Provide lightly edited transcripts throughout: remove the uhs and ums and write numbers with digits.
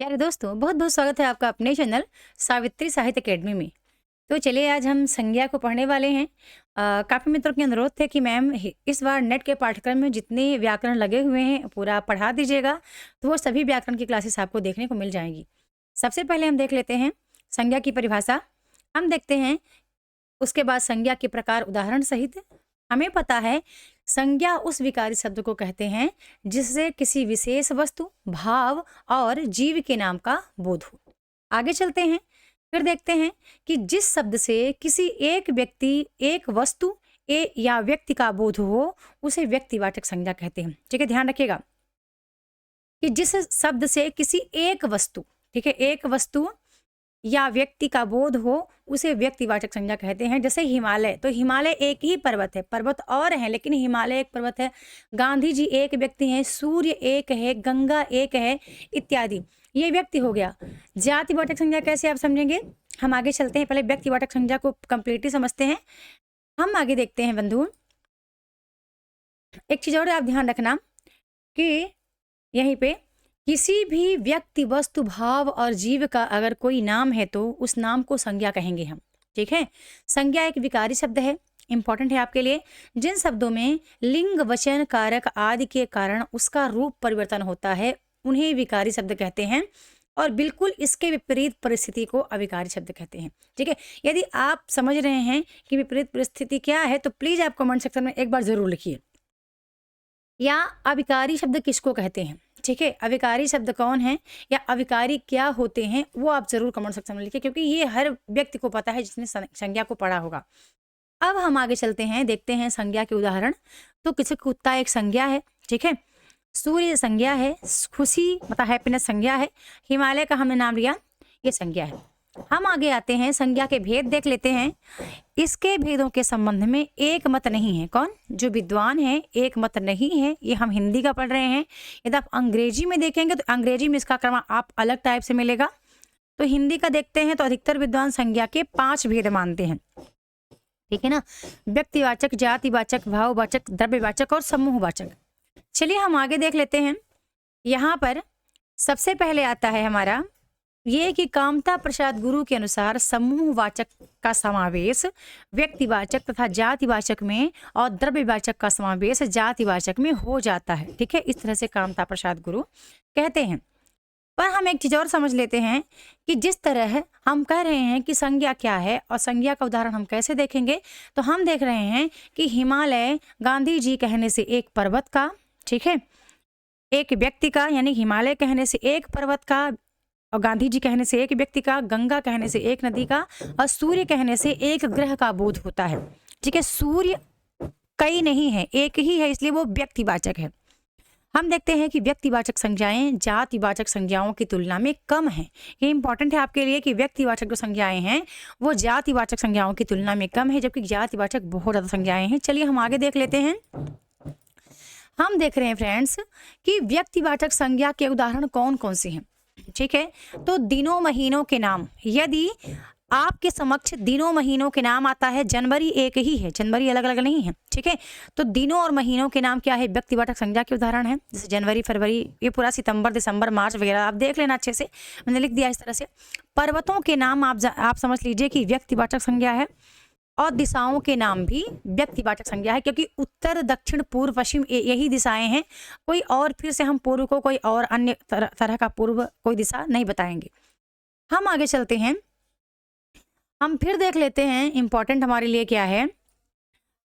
प्यारे दोस्तों, बहुत बहुत स्वागत है आपका अपने चैनल सावित्री साहित्य अकेडमी में। तो चलिए आज हम संज्ञा को पढ़ने वाले हैं। काफ़ी मित्रों के अनुरोध थे कि मैम इस बार नेट के पाठ्यक्रम में जितने व्याकरण लगे हुए हैं पूरा पढ़ा दीजिएगा, तो वो सभी व्याकरण की क्लासेस आपको देखने को मिल जाएंगी। सबसे पहले हम देख लेते हैं संज्ञा की परिभाषा। हम देखते हैं उसके बाद संज्ञा के प्रकार उदाहरण सहित। हमें पता है संज्ञा उस विकारी शब्द को कहते हैं जिससे किसी विशेष वस्तु, भाव और जीव के नाम का बोध हो। आगे चलते हैं, फिर देखते हैं कि जिस शब्द से किसी एक व्यक्ति, एक वस्तु या व्यक्ति का बोध हो उसे व्यक्तिवाचक संज्ञा कहते हैं। ठीक है, ध्यान रखिएगा कि जिस शब्द से किसी एक वस्तु, ठीक है, एक वस्तु या व्यक्ति का बोध हो उसे व्यक्तिवाचक संज्ञा कहते हैं। जैसे हिमालय, तो हिमालय एक ही पर्वत है, पर्वत और है लेकिन हिमालय एक पर्वत है। गांधी जी एक व्यक्ति हैं, सूर्य एक है, गंगा एक है, इत्यादि। ये व्यक्ति हो गया। जातिवाचक संज्ञा कैसे आप समझेंगे, हम आगे चलते हैं। पहले व्यक्तिवाचक संज्ञा को कंप्लीटली समझते हैं। हम आगे देखते हैं बंधु, एक चीज और आप ध्यान रखना कि यहीं पे किसी भी व्यक्ति, वस्तु, भाव और जीव का अगर कोई नाम है तो उस नाम को संज्ञा कहेंगे हम। ठीक है, संज्ञा एक विकारी शब्द है, इंपॉर्टेंट है आपके लिए। जिन शब्दों में लिंग, वचन, कारक आदि के कारण उसका रूप परिवर्तन होता है उन्हें विकारी शब्द कहते हैं, और बिल्कुल इसके विपरीत परिस्थिति को अविकारी शब्द कहते हैं। ठीक है, यदि आप समझ रहे हैं कि विपरीत परिस्थिति क्या है तो प्लीज आप कमेंट सेक्शन में एक बार जरूर लिखिए, या अविकारी शब्द किसको कहते हैं। ठीक है, अविकारी शब्द कौन है या अविकारी क्या होते हैं वो आप जरूर कमेंट सेक्शन में लिखिए, क्योंकि ये हर व्यक्ति को पता है जिसने संज्ञा को पढ़ा होगा। अब हम आगे चलते हैं, देखते हैं संज्ञा के उदाहरण। तो किसी कुत्ता एक संज्ञा है, ठीक है, सूर्य संज्ञा है, खुशी मतलब हैप्पीनेस संज्ञा है, हिमालय का हमने नाम लिया, ये संज्ञा है। हम आगे आते हैं, संज्ञा के भेद देख लेते हैं। इसके भेदों के संबंध में एक मत नहीं है। कौन? जो विद्वान है, एक मत नहीं है। ये हम हिंदी का पढ़ रहे हैं। यदि आप अंग्रेजी में देखेंगे तो अंग्रेजी में इसका क्रम आप अलग टाइप से मिलेगा। तो हिंदी का देखते हैं तो अधिकतर विद्वान संज्ञा के 5 भेद मानते हैं। ठीक है ना, व्यक्तिवाचक, जातिवाचक, भाववाचक, द्रव्यवाचक और समूहवाचक। चलिए हम आगे देख लेते हैं। यहाँ पर सबसे पहले आता है हमारा ये कि कामता प्रसाद गुरु के अनुसार समूहवाचक का समावेश व्यक्तिवाचक तथा जातिवाचक में और द्रव्यवाचक का समावेश जातिवाचक में हो जाता है। ठीक है, इस तरह से कामता प्रसाद गुरु कहते हैं। पर हम एक चीज और समझ लेते हैं कि जिस तरह हम कह रहे हैं कि संज्ञा क्या है और संज्ञा का उदाहरण हम कैसे देखेंगे, तो हम देख रहे हैं कि हिमालय गांधी जी कहने से एक पर्वत का, ठीक है, एक व्यक्ति का, यानी हिमालय कहने से एक पर्वत का, और गांधी जी कहने से एक व्यक्ति का, गंगा कहने से एक नदी का, और सूर्य कहने से एक ग्रह का बोध होता है। ठीक है, सूर्य कई नहीं है, एक ही है, इसलिए वो व्यक्तिवाचक है। हम देखते हैं कि व्यक्तिवाचक संज्ञाएं जातिवाचक संज्ञाओं की तुलना में कम है। ये इंपॉर्टेंट है आपके लिए कि व्यक्तिवाचक जो संज्ञाएं हैं वो जातिवाचक संज्ञाओं की तुलना में कम है, जबकि जातिवाचक बहुत ज्यादा संज्ञाएं हैं। चलिए हम आगे देख लेते हैं। हम देख रहे हैं फ्रेंड्स कि व्यक्तिवाचक संज्ञा के उदाहरण कौन कौन से हैं। ठीक है, तो दिनों महीनों के नाम, यदि आपके समक्ष दिनों महीनों के नाम आता है, जनवरी एक ही है, जनवरी अलग अलग नहीं है। ठीक है, तो दिनों और महीनों के नाम क्या है, व्यक्तिवाचक संज्ञा के उदाहरण है। जैसे जनवरी, फरवरी, ये पूरा सितंबर, दिसंबर, मार्च वगैरह आप देख लेना अच्छे से, मैंने लिख दिया इस तरह से। पर्वतों के नाम आप समझ लीजिए कि व्यक्तिवाचक संज्ञा है, और दिशाओं के नाम भी व्यक्तिवाचक संज्ञा है, क्योंकि उत्तर, दक्षिण, पूर्व, पश्चिम यही दिशाएं हैं। कोई और फिर से हम पूर्व को कोई और अन्य तरह का पूर्व कोई दिशा नहीं बताएंगे। हम आगे चलते हैं, हम फिर देख लेते हैं इंपॉर्टेंट हमारे लिए क्या है।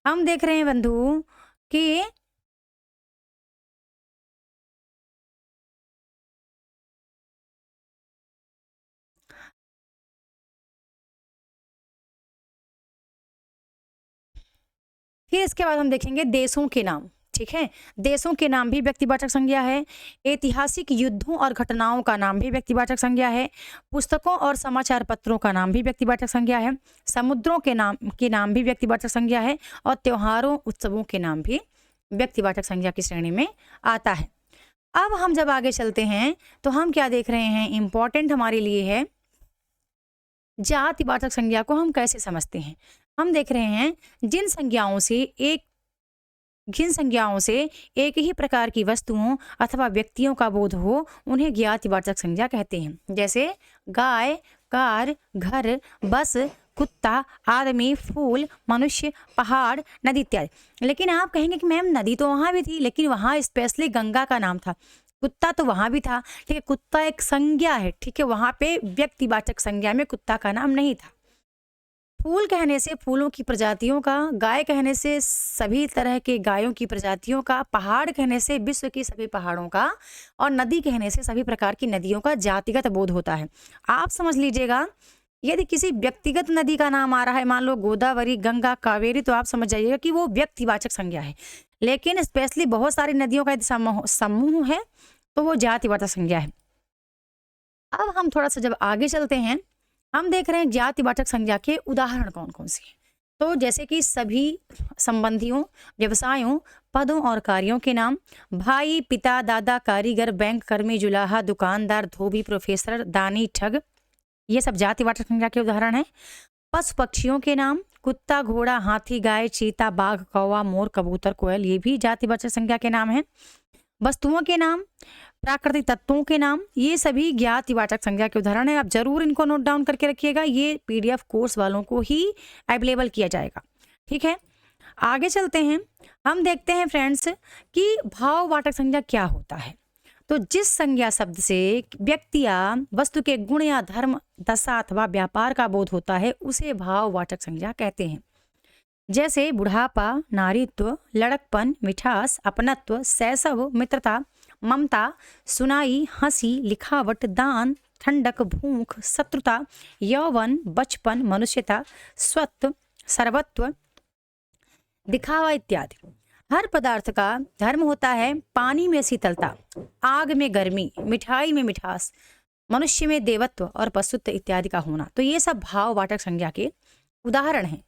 हम देख रहे हैं बंधु कि फिर इसके बाद हम देखेंगे देशों के नाम। ठीक है, देशों के नाम भी व्यक्तिवाचक संज्ञा है। ऐतिहासिक युद्धों और घटनाओं का नाम भी व्यक्तिवाचक संज्ञा है। पुस्तकों और समाचार पत्रों का नाम भी व्यक्तिवाचक संज्ञा है। समुद्रों के नाम भी व्यक्तिवाचक संज्ञा है, और त्योहारों, उत्सवों के नाम भी व्यक्तिवाचक संज्ञा की श्रेणी में आता है। अब हम जब आगे चलते हैं तो हम क्या देख रहे हैं, इंपॉर्टेंट हमारे लिए है जातिवाचक संज्ञा को हम कैसे समझते हैं। हम देख रहे हैं जिन संज्ञाओं से एक जिन संज्ञाओं से एक ही प्रकार की वस्तुओं अथवा व्यक्तियों का बोध हो उन्हें ज्ञातिवाचक संज्ञा कहते हैं। जैसे गाय, कार, घर, बस, कुत्ता, आदमी, फूल, मनुष्य, पहाड़, नदी इत्यादि। लेकिन आप कहेंगे कि मैम नदी तो वहां भी थी, लेकिन वहां स्पेशली गंगा का नाम था, कुत्ता तो वहां भी था, ठीक है, कुत्ता एक संज्ञा है, ठीक है, वहां पे व्यक्तिवाचक संज्ञा में कुत्ता का नाम नहीं था। फूल कहने से फूलों की प्रजातियों का, गाय कहने से सभी तरह के गायों की प्रजातियों का, पहाड़ कहने से विश्व की सभी पहाड़ों का, और नदी कहने से सभी प्रकार की नदियों का जातिगत बोध होता है। आप समझ लीजिएगा, यदि किसी व्यक्तिगत नदी का नाम आ रहा है, मान लो गोदावरी, गंगा, कावेरी, तो आप समझ जाइएगा कि वो व्यक्तिवाचक संज्ञा है। लेकिन स्पेशली बहुत सारी नदियों का यदि समूह है तो वो जातिवाचक संज्ञा है। अब हम थोड़ा सा जब आगे चलते हैं, हम देख रहे हैं जातिवाचक संज्ञा के उदाहरण कौन कौन से हैं। तो जैसे कि सभी संबंधियों, व्यवसायों, पदों और कार्यों के नाम, भाई, पिता, दादा, कारीगर, बैंक कर्मी, जुलाहा, दुकानदार, धोबी, प्रोफेसर, दानी, ठग, ये सब जातिवाचक संज्ञा के उदाहरण हैं। पशु पक्षियों के नाम, कुत्ता, घोड़ा, हाथी, गाय, चीता, बाघ, कौवा, मोर, कबूतर, कोयल, ये भी जातिवाचक संज्ञा के नाम हैं। वस्तुओं के नाम, प्राकृतिक तत्वों के नाम, ये सभी ज्ञातिवाचक संज्ञा के उदाहरण हैं। आप जरूर इनको नोट डाउन करके रखिएगा, ये PDF कोर्स वालों को ही अवेलेबल किया जाएगा, ठीक है। आगे चलते हैं, हम देखते हैं फ्रेंड्स कि भाववाचक संज्ञा क्या होता है। तो जिस संज्ञा शब्द से व्यक्ति या वस्तु के गुण या धर्म, दशा अथवा व्यापार का बोध होता है उसे भाववाचक संज्ञा कहते हैं। जैसे बुढ़ापा, नारीत्व, लड़कपन, मिठास, अपनत्व, शैशव, मित्रता, ममता, सुनाई, हंसी, लिखावट, दान, ठंडक, भूख, शत्रुता, यौवन, बचपन, मनुष्यता, स्वत्व, सर्वत्व, दिखावा इत्यादि। हर पदार्थ का धर्म होता है पानी में शीतलता, आग में गर्मी, मिठाई में मिठास, मनुष्य में देवत्व और पशुत्व इत्यादि का होना। तो ये सब भाववाचक संज्ञा के उदाहरण हैं।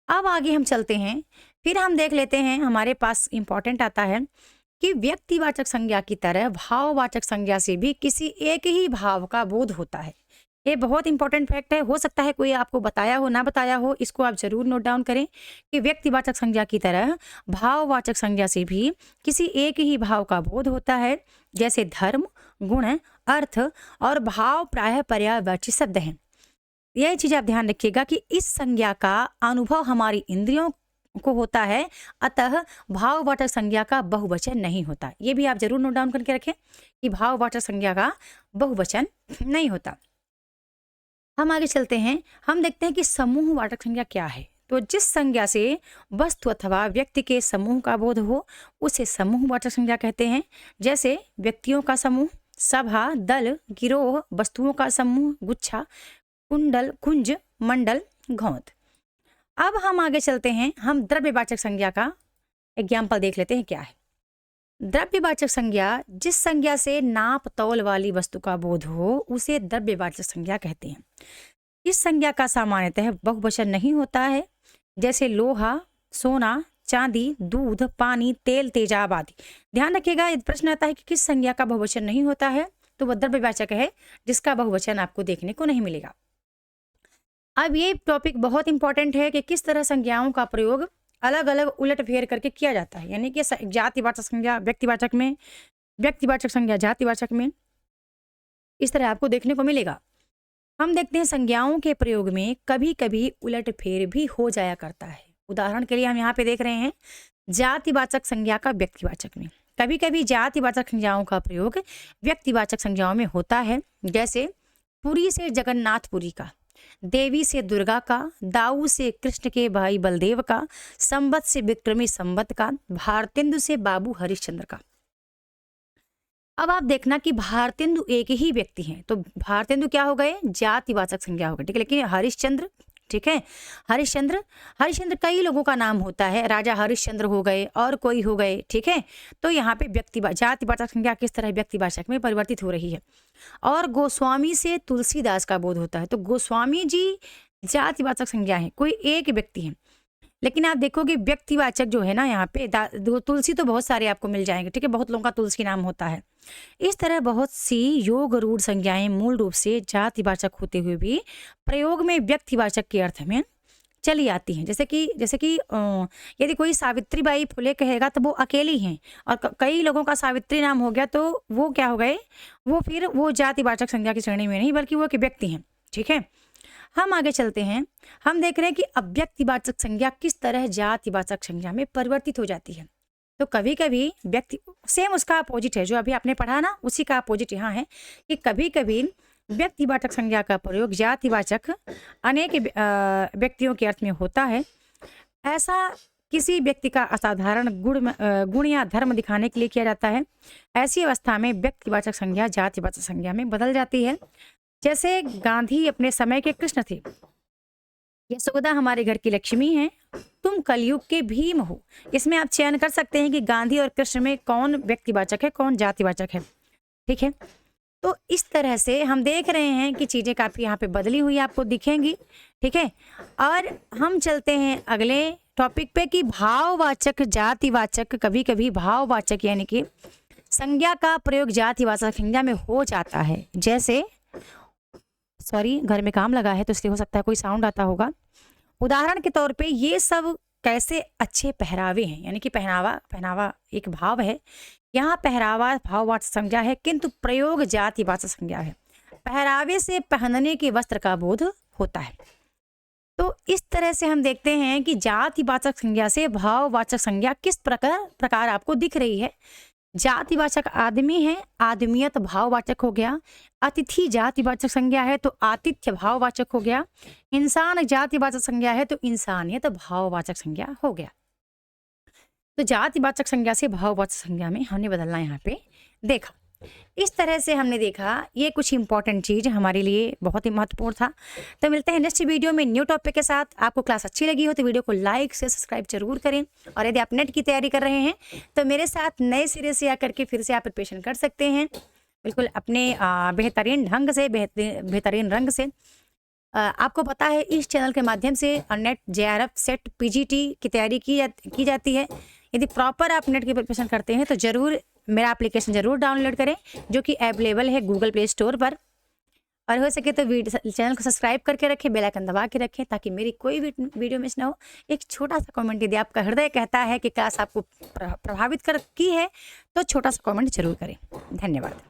अब आगे हम चलते हैं, फिर हम देख लेते हैं, हमारे पास इंपॉर्टेंट आता है कि व्यक्तिवाचक संज्ञा की तरह भाववाचक संज्ञा से भी किसी एक ही भाव का बोध होता है। ये बहुत इंपॉर्टेंट फैक्ट है, हो सकता है कोई आपको बताया हो, ना बताया हो, इसको आप जरूर नोट डाउन करें कि व्यक्तिवाचक संज्ञा की तरह भाववाचक संज्ञा से भी किसी एक ही भाव का बोध होता है। जैसे धर्म, गुण, अर्थ और भाव प्रायः पर्यायवाची शब्द हैं। यह चीज आप ध्यान रखिएगा कि इस संज्ञा का अनुभव हमारी इंद्रियों को होता है, अतः भाववाचक संज्ञा का बहुवचन नहीं होता। ये भी आप जरूर नोट डाउन करके रखें कि भाववाचक संज्ञा का बहुवचन नहीं होता। हम आगे चलते हैं, हम देखते हैं कि समूहवाचक संज्ञा क्या है। तो जिस संज्ञा से वस्तु अथवा व्यक्ति के समूह का बोध हो उसे समूहवाचक संज्ञा कहते हैं। जैसे व्यक्तियों का समूह, सभा, दल, गिरोह, वस्तुओं का समूह, गुच्छा, कुंडल, कुंज, मंडल, घौंत। अब हम आगे चलते हैं, हम द्रव्यवाचक संज्ञा का एग्जाम्पल देख लेते हैं क्या है। द्रव्यवाचक संज्ञा, जिस संज्ञा से नाप तौल वाली वस्तु का बोध हो उसे द्रव्यवाचक संज्ञा कहते हैं। इस संज्ञा का सामान्यतः बहुवचन नहीं होता है। जैसे लोहा, सोना, चांदी, दूध, पानी, तेल, तेजाब आदि। ध्यान रखिएगा, यदि प्रश्न आता है कि किस संज्ञा का बहुवचन नहीं होता है तो वह द्रव्यवाचक है जिसका बहुवचन आपको देखने को नहीं मिलेगा। अब ये टॉपिक बहुत इंपॉर्टेंट है कि किस तरह संज्ञाओं का प्रयोग अलग अलग उलट फेर करके किया जाता है। यानी कि जातिवाचक संज्ञा व्यक्तिवाचक में, व्यक्तिवाचक संज्ञा जातिवाचक में, इस तरह आपको देखने को मिलेगा। हम देखते हैं संज्ञाओं के प्रयोग में कभी कभी उलट फेर भी हो जाया करता है। उदाहरण के लिए हम यहाँ पे देख रहे हैं जातिवाचक संज्ञा का व्यक्तिवाचक में। कभी कभी जातिवाचक संज्ञाओं का प्रयोग व्यक्तिवाचक संज्ञाओं में होता है। जैसे पुरी से जगन्नाथपुरी का, देवी से दुर्गा का, दाऊ से कृष्ण के भाई बलदेव का, संबत से विक्रमी संबत का, भारतेंदु से बाबू हरिश्चंद्र का। अब आप देखना कि भारतेंदु एक ही व्यक्ति हैं, तो भारतेंदु क्या हो गए, जातिवाचक संज्ञा हो गए, ठीक है। लेकिन हरिश्चंद्र, ठीक है, हरिश्चंद्र कई लोगों का नाम होता है, राजा हरिश्चंद्र हो गए और कोई हो गए, ठीक है। तो यहाँ पे जातिवाचक संज्ञा किस तरह व्यक्तिवाचक में परिवर्तित हो रही है। और गोस्वामी से तुलसीदास का बोध होता है, तो गोस्वामी जी जातिवाचक संज्ञा है, कोई एक व्यक्ति है। लेकिन आप देखोगे व्यक्तिवाचक जो है ना यहाँ पे तुलसी तो बहुत सारे आपको मिल जाएंगे, ठीक है, बहुत लोगों का तुलसी नाम होता है। इस तरह बहुत सी योग रूढ़ संज्ञाएं मूल रूप से जातिवाचक होते हुए भी प्रयोग में व्यक्तिवाचक के अर्थ में चली आती हैं। जैसे कि यदि कोई सावित्रीबाई फुले कहेगा तो वो अकेली हैं, और कई लोगों का सावित्री नाम हो गया तो वो क्या हो गए, वो फिर वो जातिवाचक संज्ञा की श्रेणी में नहीं, बल्कि वो एक व्यक्ति हैं। ठीक है, हम आगे चलते हैं। हम देख रहे हैं कि अव्यक्तिवाचक संज्ञा किस तरह जातिवाचक संज्ञा में परिवर्तित हो जाती है। तो कभी कभी व्यक्ति, सेम उसका अपोजिट है जो अभी आपने पढ़ा ना, उसी का अपोजिट यहाँ है कि कभी कभी व्यक्तिवाचक संज्ञा का प्रयोग जातिवाचक अनेक व्यक्तियों के अर्थ में होता है। ऐसा किसी व्यक्ति का असाधारण गुण या धर्म दिखाने के लिए किया जाता है। ऐसी अवस्था में व्यक्तिवाचक संज्ञा जातिवाचक संज्ञा में बदल जाती है। जैसे गांधी अपने समय के कृष्ण थे, यशोदा हमारे घर की लक्ष्मी है, तुम कलयुग के भीम हो। इसमें आप चयन कर सकते हैं कि गांधी और कृष्ण में कौन व्यक्तिवाचक है, कौन जातिवाचक है। ठीक है, तो इस तरह से हम देख रहे हैं कि चीज़ें काफ़ी यहाँ पे बदली हुई आपको दिखेंगी। ठीक है, और हम चलते हैं अगले टॉपिक पे कि भाववाचक जातिवाचक, कभी कभी भाववाचक यानी कि संज्ञा का प्रयोग जातिवाचक संज्ञा में हो जाता है। जैसे, सॉरी घर में काम लगा है तो इसलिए हो सकता है कोई साउंड आता होगा। उदाहरण के तौर पे ये सब कैसे अच्छे पहरावे हैं, यानी कि पहनावा एक भाव है, यहाँ पहरावा भाववाचक संज्ञा है किंतु प्रयोग जातिवाचक संज्ञा है। पहरावे से पहनने के वस्त्र का बोध होता है। तो इस तरह से हम देखते हैं कि जातिवाचक संज्ञा से भाववाचक संज्ञा किस प्रकार आपको दिख रही है। जातिवाचक आदमी है, आदमियत भाववाचक हो गया। अतिथि जातिवाचक संज्ञा है तो आतिथ्य भाववाचक हो गया। इंसान जातिवाचक संज्ञा है तो इंसानियत भाववाचक संज्ञा हो गया। तो जातिवाचक संज्ञा से भाववाचक संज्ञा में हमने बदलना यहाँ पे देखा। इस तरह से हमने देखा, ये कुछ इंपॉर्टेंट चीज़ हमारे लिए बहुत ही महत्वपूर्ण था। तो मिलते हैं नेक्स्ट वीडियो में न्यू टॉपिक के साथ। आपको क्लास अच्छी लगी हो तो वीडियो को लाइक से सब्सक्राइब जरूर करें, और यदि आप नेट की तैयारी कर रहे हैं तो मेरे साथ नए सिरे से आकर के फिर से आप प्रिपरेशन कर सकते हैं, बिल्कुल अपने बेहतरीन ढंग से, बेहतरीन रंग से। आपको पता है इस चैनल के माध्यम से नेट JRF सेट PGT की तैयारी की जाती है। यदि प्रॉपर आप नेट की प्रिपरेशन करते हैं तो ज़रूर मेरा एप्लीकेशन ज़रूर डाउनलोड करें, जो कि अवेलेबल है गूगल प्ले स्टोर पर। और हो सके तो चैनल को सब्सक्राइब करके रखें, बेल आइकन दबा के रखें, ताकि मेरी कोई भी वीडियो मिस ना हो। एक छोटा सा कमेंट, यदि आपका हृदय कहता है कि क्लास आपको प्रभावित की है तो छोटा सा कमेंट जरूर करें। धन्यवाद।